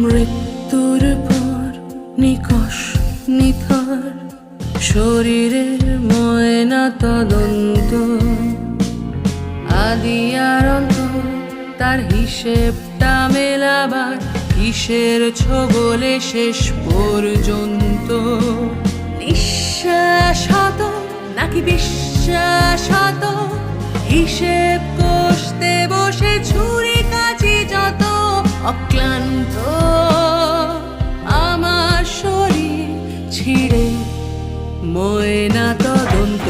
মৃত্যুর পর নিকষ নিথর শরীরের ময়না তদন্ত, আদি আর অন্ত তার হিসেবটা মেলাবার কিসের ছবলে শেষ পর্যন্ত। নিঃশ্বাস হতো নাকি বিশ্বাস হতো, হিসেব কষতে বসে ছুরি কাচি যত অক্লান্ত আমার শরীর ছিঁড়ে ময়না তদন্ত।